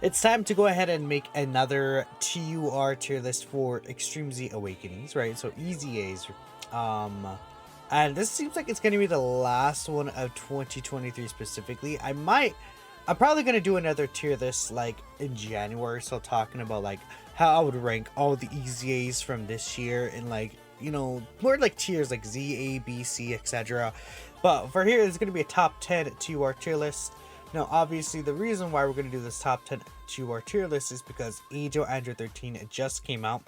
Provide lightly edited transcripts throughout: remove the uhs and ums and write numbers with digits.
It's time to go ahead and make another TUR tier list for Extreme Z Awakenings, right? So EZAs. And this seems like it's going to be the last one of 2023 specifically. I'm probably going to do another tier list like in January. So talking about like how I would rank all the EZAs from this year in like, more like tiers like Z, A, B, C, etc. But for here, it's going to be a top 10 TUR tier list. Now, obviously, the reason why we're going to do this top 10 TUR tier list is because Angel Android 13 just came out.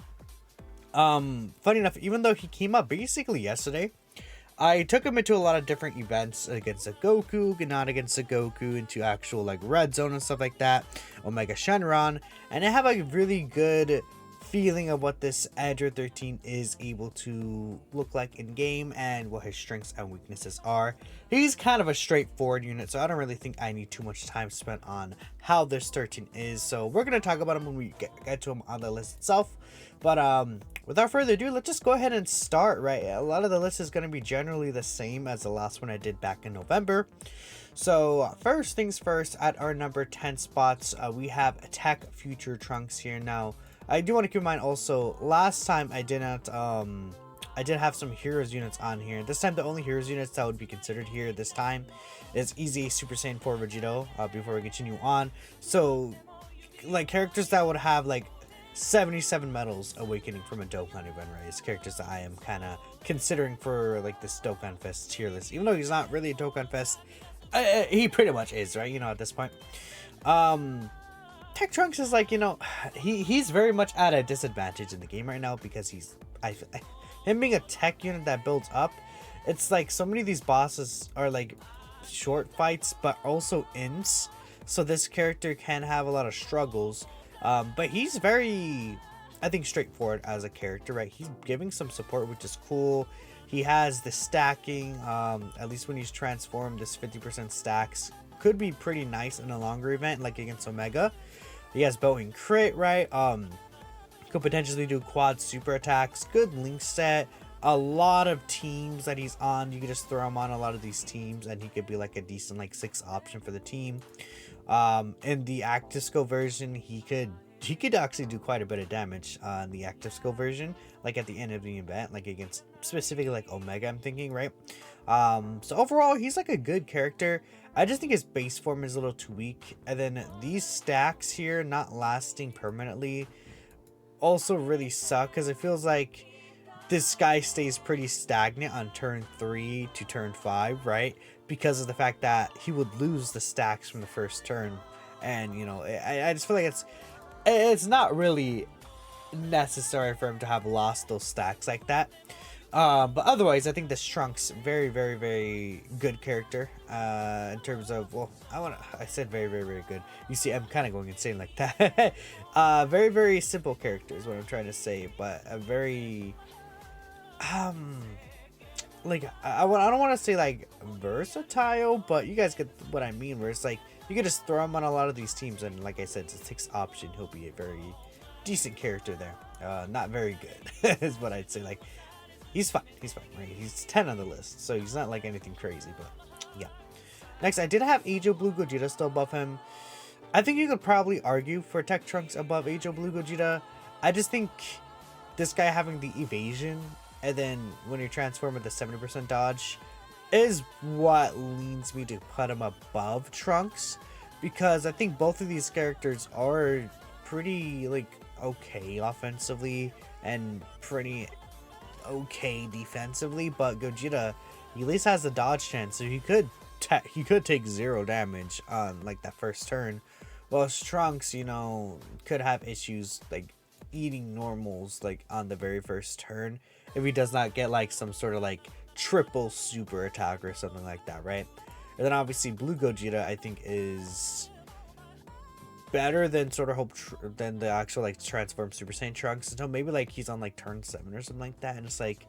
Funny enough, even though he came out basically yesterday, I took him into a lot of different events against a Goku, not against a Goku, into actual like Red Zone and stuff like that, Omega Shenron, and I have a really good feeling of what this Android 13 is able to look like in game and what his strengths and weaknesses are. He's kind of a straightforward unit, so I don't really think I need too much time spent on how this 13 is. So we're going to talk about him when we get to him on the list itself. But without further ado, let's just go ahead and start, right? A lot of the list is going to be generally the same as the last one I did back in November. So first things first, at our number 10 spots, we have Attack Future Trunks here. Now, I do want to keep in mind also, last time I did have some Heroes units on here. This time the only Heroes units that would be considered here this time is Easy Super Saiyan 4 Vegito, before we continue on. So, like, characters that would have, like, 77 medals awakening from a Dokkan event, right? It's characters that I am kind of considering for, like, this Dokkan Fest tier list. Even though he's not really a Dokkan Fest, he pretty much is, right? At this point. Tech Trunks is like, he's very much at a disadvantage in the game right now because him being a tech unit that builds up, it's like so many of these bosses are like short fights but also ints, so this character can have a lot of struggles, but he's very, I think, straightforward as a character, right? He's giving some support, which is cool. He has the stacking, at least when he's transformed, this 50% stacks could be pretty nice in a longer event like against Omega. He has Boeing crit, right? Could potentially do quad super attacks. Good link set. A lot of teams that he's on. You could just throw him on a lot of these teams and he could be like a decent like 6 option for the team. In the active skill version, he could actually do quite a bit of damage on the active skill version, like at the end of the event, like against specifically like Omega, I'm thinking, right? So overall, he's like a good character. I just think his base form is a little too weak, and then these stacks here not lasting permanently also really suck, because it feels like this guy stays pretty stagnant on turn 3 to turn 5, right? Because of the fact that he would lose the stacks from the first turn, and I just feel like it's not really necessary for him to have lost those stacks like that. But otherwise, I think this Trunks very, very, very good character. In terms of, well, I said very, very, very good. You see, I'm kind of going insane like that. Very, very simple character is what I'm trying to say, but a very, like I don't want to say like versatile, but you guys get what I mean. Where it's like you could just throw him on a lot of these teams, and like I said, it's a 6 option. He'll be a very decent character there. Not very good is what I'd say. Like, he's fine, right? He's 10 on the list, so he's not like anything crazy, but yeah. Next, I did have Angel Blue Gogeta still above him. I think you could probably argue for Tech Trunks above Angel Blue Gogeta. I just think this guy having the evasion, and then when you transform with the 70% dodge, is what leads me to put him above Trunks, because I think both of these characters are pretty like okay offensively and pretty okay defensively, but Gogeta, he at least has the dodge chance, so he could take 0 damage on like that first turn, while Trunks, could have issues like eating normals like on the very first turn if he does not get like some sort of like triple super attack or something like that, right? And then obviously Blue Gogeta, I think, is better than sort of than the actual like transform Super Saiyan Trunks until maybe like he's on like turn 7 or something like that, and it's like,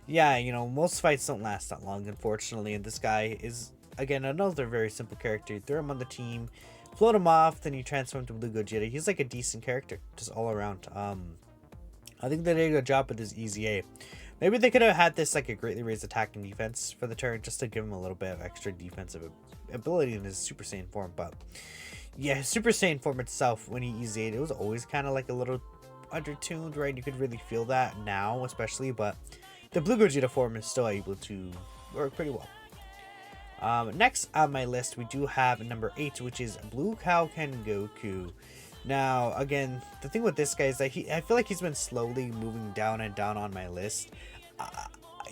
yeah, most fights don't last that long, unfortunately, and this guy is again another very simple character. You throw him on the team, float him off, then you transform to Blue Gogeta. He's like a decent character just all around. I think they did a good job with his EZA. Maybe they could have had this like a greatly raised attack and defense for the turn just to give him a little bit of extra defensive ability in his Super Saiyan form, but Yeah, his Super Saiyan form itself, when he EZ'd, it was always kind of like a little undertuned, right? You could really feel that now, especially, but the Blue Gogeta form is still able to work pretty well. Next on my list, we do have number 8, which is Blue Cow Ken Goku. Now, again, the thing with this guy is that I feel like he's been slowly moving down and down on my list.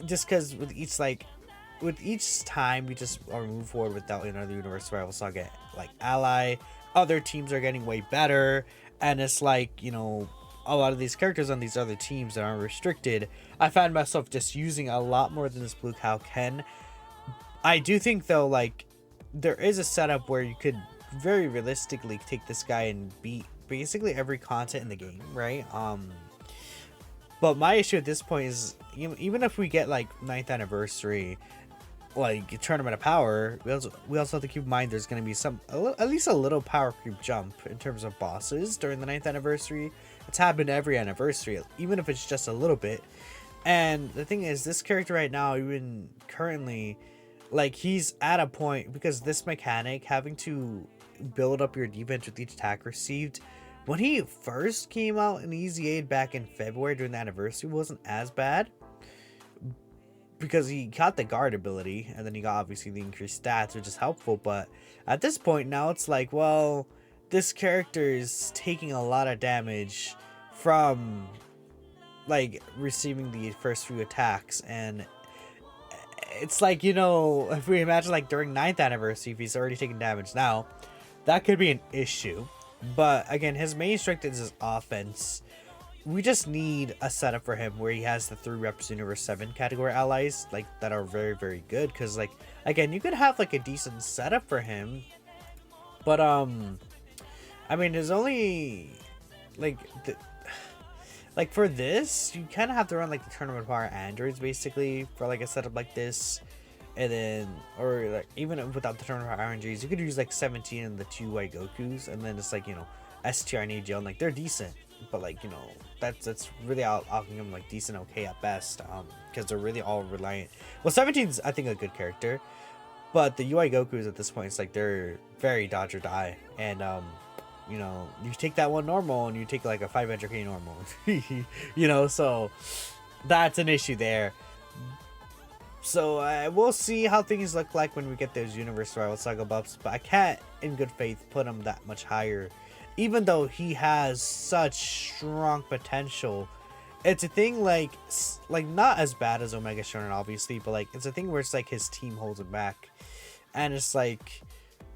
Just because with each time we just move forward without another Universe Survival Saga like Ally, other teams are getting way better, and it's like, you know, a lot of these characters on these other teams that aren't restricted, I find myself just using a lot more than this Blue Cow Ken. I do think though, like, there is a setup where you could very realistically take this guy and beat basically every content in the game, right? But my issue at this point is, even if we get like 9th anniversary, like Tournament of Power, we also have to keep in mind there's going to be at least a little power creep jump in terms of bosses during the 9th anniversary. It's happened every anniversary, even if it's just a little bit. And the thing is, this character right now, even currently, like, he's at a point, because this mechanic, having to build up your defense with each attack received, when he first came out in Easy Aid back in February during the anniversary, wasn't as bad, because he got the guard ability, and then he got obviously the increased stats, which is helpful. But at this point now, it's like, well, this character is taking a lot of damage from like receiving the first few attacks, and it's like, you know, if we imagine like during 9th anniversary, if he's already taking damage now, that could be an issue. But again, his main strength is his offense. We just need a setup for him where he has the 3 reps Universe 7 category allies, like, that are very, very good. Because, like, again, you could have like a decent setup for him, but I mean, there's only like like for this, you kind of have to run like the Tournament Power androids basically for like a setup like this. And then, or like even without the Tournament Power androids, you could use like 17 and the 2 white Gokus, and then it's like, you know, STR and AGL, and like they're decent, but like, you know, that's really offering them like decent, okay at best, because they're really all reliant. Well, 17's I think a good character, but the UI Gokus at this point, it's like they're very dodge or die, and you know, you take that one normal and you take like a 500k normal, you know, so that's an issue there. So we'll see how things look like when we get those Universe Survival Saga buffs, but I can't in good faith put him that much higher, even though he has such strong potential. It's a thing like not as bad as Omega Shonen obviously, but like it's a thing where it's like his team holds him back, and it's like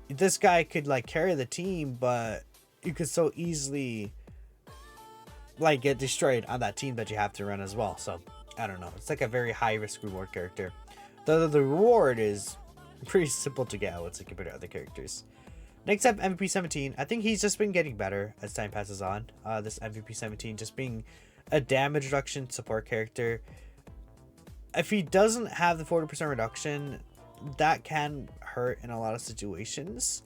this guy could like carry the team, but you could so easily like get destroyed on that team that you have to run as well. So I don't know, it's like a very high risk reward character. The reward is pretty simple to get, I would say, compared to other characters. Next up, MVP 17. I think he's just been getting better as time passes on. This MVP 17 just being a damage reduction support character. If he doesn't have the 40% reduction, that can hurt in a lot of situations.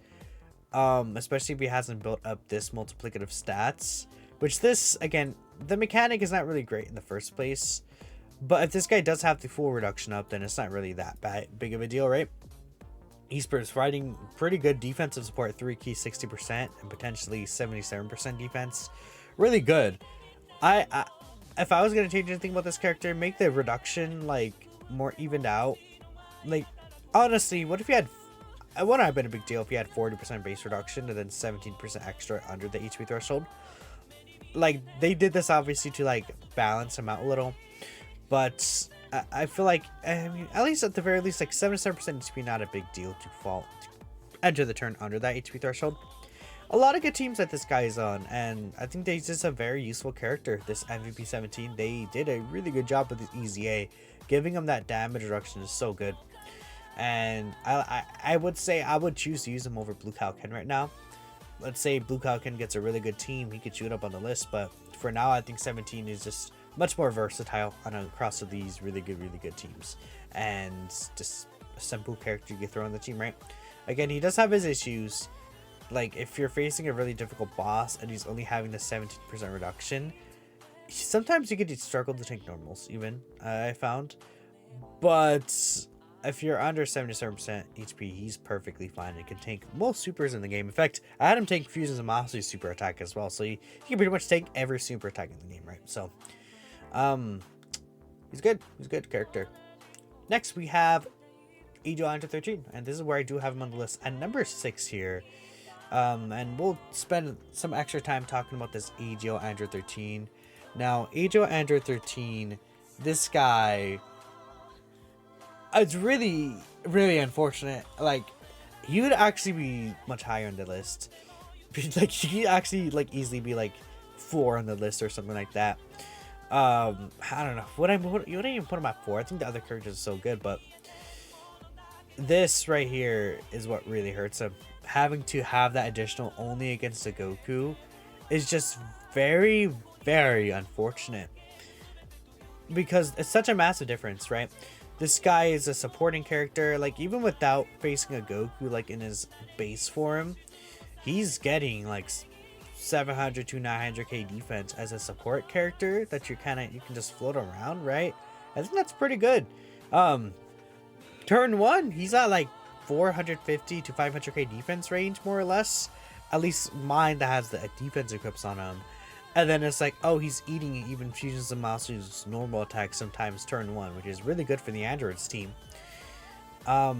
Especially if he hasn't built up this multiplicative stats. Which this, again, the mechanic is not really great in the first place. But if this guy does have the full reduction up, then it's not really that big of a deal, right? He's providing pretty good defensive support, 3 key 60% and potentially 77% defense. Really good. If I was going to change anything about this character, make the reduction like more evened out. Like, honestly, what if you had... It wouldn't have been a big deal if you had 40% base reduction and then 17% extra under the HP threshold. Like, they did this obviously to like balance him out a little. But I feel like, I mean, at least at the very least, like 77% HP, not a big deal to enter the turn under that HP threshold. A lot of good teams that this guy is on, and I think he's just a very useful character. This MVP 17, they did a really good job with the EZA. Giving him that damage reduction is so good. And I would say I would choose to use him over Blue Cow Ken right now. Let's say Blue Cow Ken gets a really good team, he could shoot up on the list, but for now I think 17 is just much more versatile across of these really good teams, and just a simple character you can throw on the team, right? Again, he does have his issues, like if you're facing a really difficult boss and he's only having the 17% reduction, sometimes you could struggle to take normals even, I found. But if you're under 77% HP, he's perfectly fine and can tank most supers in the game. In fact, I had him tank Fusions and Mastery's super attack as well, so he can pretty much take every super attack in the game, right? So, he's good. He's a good character. Next, we have Aegyo Android 13, and this is where I do have him on the list at number 6 here. And we'll spend some extra time talking about this Aegyo Android 13. Now, Aegyo Android 13, this guy, it's really, really unfortunate. Like, he would actually be much higher on the list. Like, he'd actually, like, easily be, like, 4 on the list or something like that. I don't know. You wouldn't even put him at 4. I think the other characters are so good, but this right here is what really hurts him. Having to have that additional only against the Goku is just very, very unfortunate. Because it's such a massive difference, right? This guy is a supporting character. Like, even without facing a Goku, like, in his base form, he's getting, like, 700 to 900k defense as a support character that you can just float around, right? I think that's pretty good. Turn 1, he's at, like, 450 to 500k defense range, more or less. At least mine that has the defense equips on him. And then it's like, oh, he's eating even Fusions and Master's normal attacks sometimes turn 1, which is really good for the Androids team. A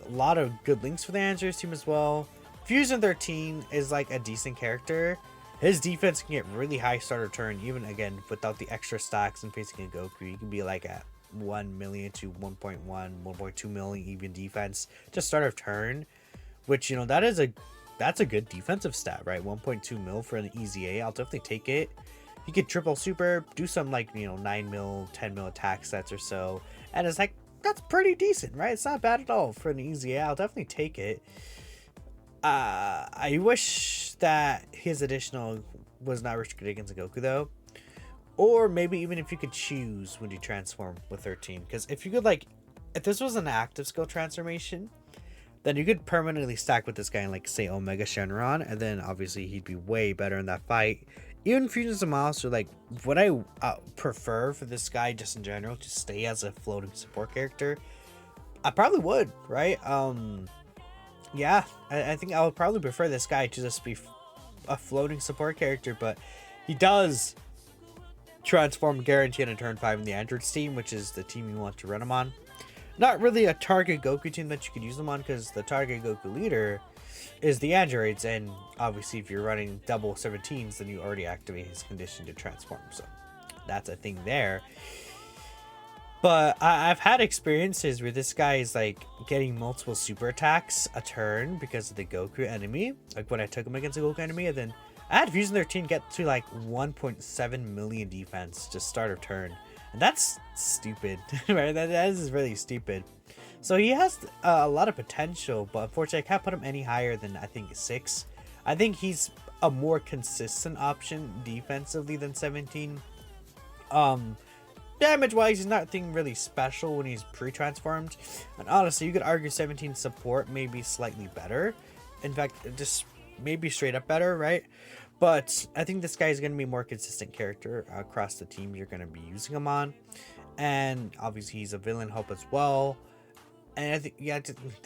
lot of good links for the Androids team as well. Fusion 13 is like a decent character. His defense can get really high starter turn, even again without the extra stacks and facing a Goku. You can be like at 1 million to 1.1, 1.2 million even defense just start of turn, which, you know, that's a good defensive stat, right? 1.2 mil for an easy A. I'll definitely take it. You could triple super, do some, like, you know, 9 mil, 10 mil attack sets or so, and it's like, that's pretty decent, right? It's not bad at all for an easy A. I'll definitely take it. I wish that his additional was not restricted against Goku though. Or maybe even if you could choose when you transform with 13. Because if you could, like, if this was an active skill transformation, then you could permanently stack with this guy in, like, say, Omega Shenron. And then obviously he'd be way better in that fight. Even Fusions and Monster, like, what I prefer for this guy just in general to stay as a floating support character, I probably would, right? Yeah, I think I would probably prefer this guy to just be a floating support character. But he does transform guaranteed in turn 5 in the Androids team, which is the team you want to run him on. Not really a target Goku team that you could use them on, because the target Goku leader is the Androids, and obviously if you're running double 17s, then you already activate his condition to transform, so that's a thing there. But I've had experiences where this guy is, like, getting multiple super attacks a turn because of the Goku enemy, like when I took him against a Goku enemy, and then I had Fusion 13 get to, like, 1.7 million defense just start of turn. And that's stupid, right? That is really stupid. So he has a lot of potential, but unfortunately I can't put him any higher than, I think, 6. I think he's a more consistent option defensively than 17. Damage-wise, he's nothing really special when he's pre-transformed. And honestly, you could argue 17 support may be slightly better. In fact, just maybe straight up better, right? But I think this guy is going to be a more consistent character across the team you're going to be using him on. And obviously he's a villain help as well. And I think, yeah,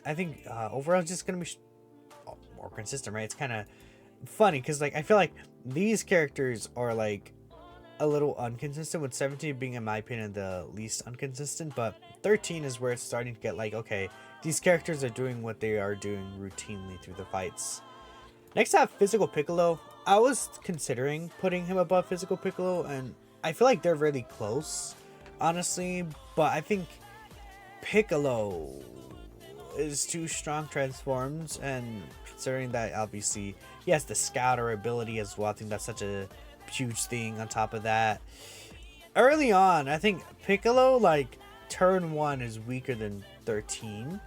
I think overall it's just going to be more consistent, right? It's kind of funny because, like, I feel like these characters are, like, a little inconsistent, with 17 being, in my opinion, the least inconsistent. But 13 is where it's starting to get, like, okay, these characters are doing what they are doing routinely through the fights. Next I have Physical Piccolo. I was considering putting him above Physical Piccolo, and I feel like they're really close, honestly. But I think Piccolo is too strong transformed, and considering that obviously he has the scouter ability as well, I think that's such a huge thing on top of that. Early on, I think Piccolo, like, turn 1 is weaker than 13,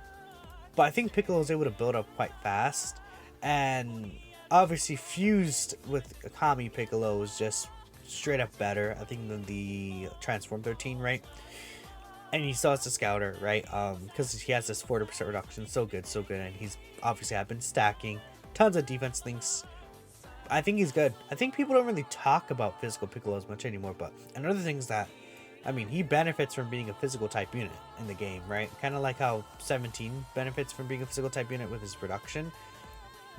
but I think Piccolo is able to build up quite fast. And obviously fused with Kami Piccolo is just straight up better, I think, than the Transform 13, right? And he still has the Scouter, right? Because he has this 40% reduction. So good, so good. And he's obviously have been stacking tons of defense links. I think he's good. I think people don't really talk about Physical Piccolo as much anymore. But another thing is that I mean, he benefits from being a physical type unit in the game, right? Kind of like how 17 benefits from being a physical type unit with his production.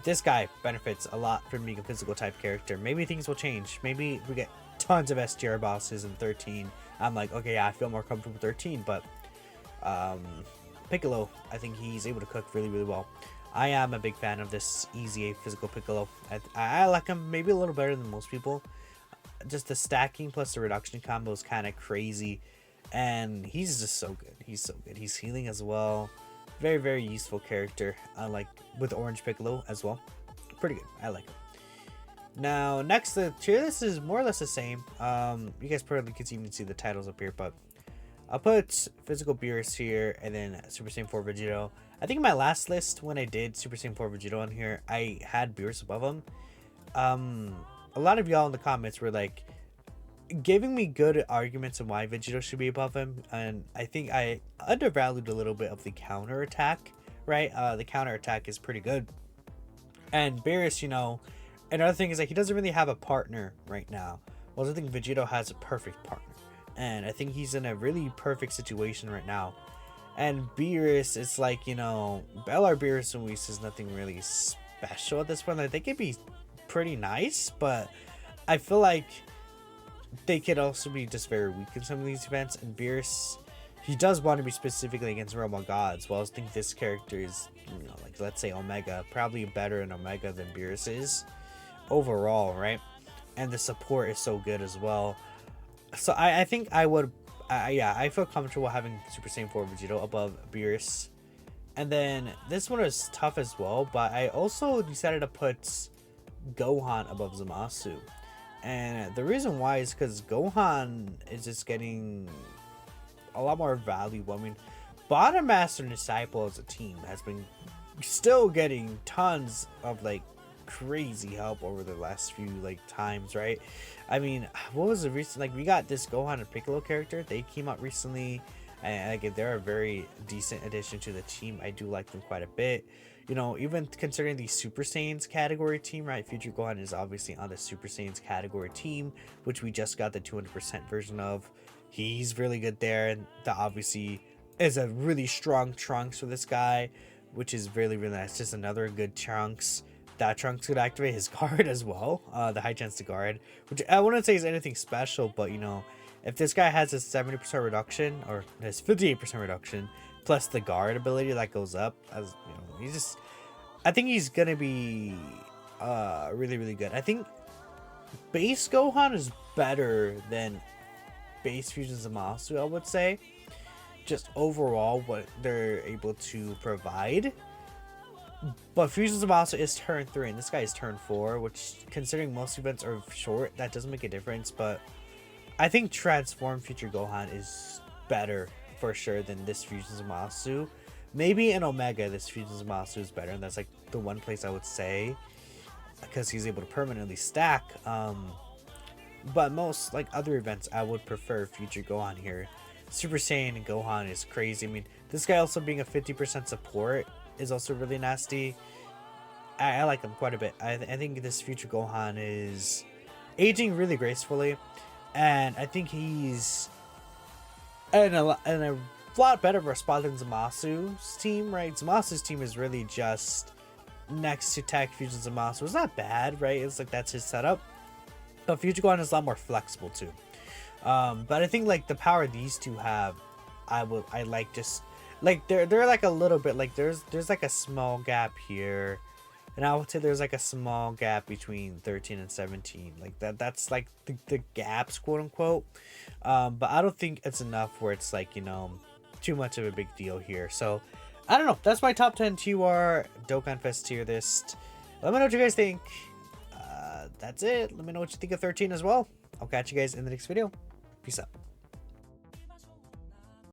This guy benefits a lot from being a physical type character. Maybe things will change. Maybe we get tons of S tier bosses in 13. I'm like, okay, yeah, I feel more comfortable with 13, but Piccolo, I think he's able to cook really, really well. I am a big fan of this easy A physical Piccolo. I like him maybe a little better than most people. Just the stacking plus the reduction combo is kind of crazy, and he's just so good. He's so good. He's healing as well. Very, very useful character. I like with Orange Piccolo as well. Pretty good. I like him. Now, next, the tier list is more or less the same. You guys probably can even see the titles up here, but I'll put Physical Beerus here, and then Super Saiyan 4 Vegito. I think in my last list, when I did Super Saiyan 4 Vegito on here, I had Beerus above him. A lot of y'all in the comments were like, giving me good arguments on why Vegito should be above him, and I think I undervalued a little bit of the counter attack, right? The counter attack is pretty good. And Beerus, you know, another thing is like he doesn't really have a partner right now. Well, I think Vegito has a perfect partner, and I think he's in a really perfect situation right now. And Beerus, it's like, you know, LR Beerus and Whis is nothing really special at this point. Like, they could be pretty nice, but I feel like they could also be just very weak in some of these events. And Beerus, he does want to be specifically against Realm of Gods. Well, I think this character is, you know, like, let's say Omega, probably better in Omega than Beerus is overall, right? And the support is so good as well. So I think I would, yeah, I feel comfortable having Super Saiyan 4 Vegito above Beerus. And then this one is tough as well, but I also decided to put Gohan above Zamasu. And the reason why is because Gohan is just getting a lot more valuable. I mean, Bottom Master and Disciple as a team has been still getting tons of like crazy help over the last few like times, right? I mean, what was the recent, like, we got this Gohan and Piccolo character. They came out recently, and again, they're a very decent addition to the team. I do like them quite a bit. You know, even considering the Super Saiyans category team, right? Future Gohan is obviously on the Super Saiyans category team, which we just got the 200% version of. He's really good there, and that obviously is a really strong Trunks for this guy, which is really, really nice. Just another good Trunks. That Trunks could activate his guard as well, the high chance to guard, which I wouldn't say is anything special, but you know, if this guy has a 70% reduction or has 58% reduction plus the guard ability that goes up, as you know, he's just, I think he's gonna be really, really good. I think base Gohan is better than base Fusion Zamasu, I would say, just overall what they're able to provide. But Fusion Zamasu is turn 3 and this guy is turn 4, which, considering most events are short, that doesn't make a difference. But I think Transform Future Gohan is better for sure than this Fusion Zamasu. Maybe in Omega this Fusion Zamasu is better, and that's like the one place I would say, because he's able to permanently stack. But most like other events, I would prefer Future Gohan here. Super Saiyan and Gohan is crazy. I mean, this guy also being a 50% support is also really nasty. I like him quite a bit. I think this Future Gohan is aging really gracefully, and I think he's in a lot better of a spot than Zamasu's team, right? Zamasu's team is really just next to Tech Fusion Zamasu. It's not bad, right? It's like that's his setup, but Future Gohan is a lot more flexible too. But I think like the power these two have, I like just like they're like a little bit like there's like a small gap here, and I would say there's like a small gap between 13 and 17, like that's like the gaps, quote unquote. But I don't think it's enough where it's like, you know, too much of a big deal here. So I don't know, that's my top 10 TUR Dokkan Fest tier list. Let me know what you guys think. That's it. Let me know what you think of 13 as well. I'll catch you guys in the next video. Peace out.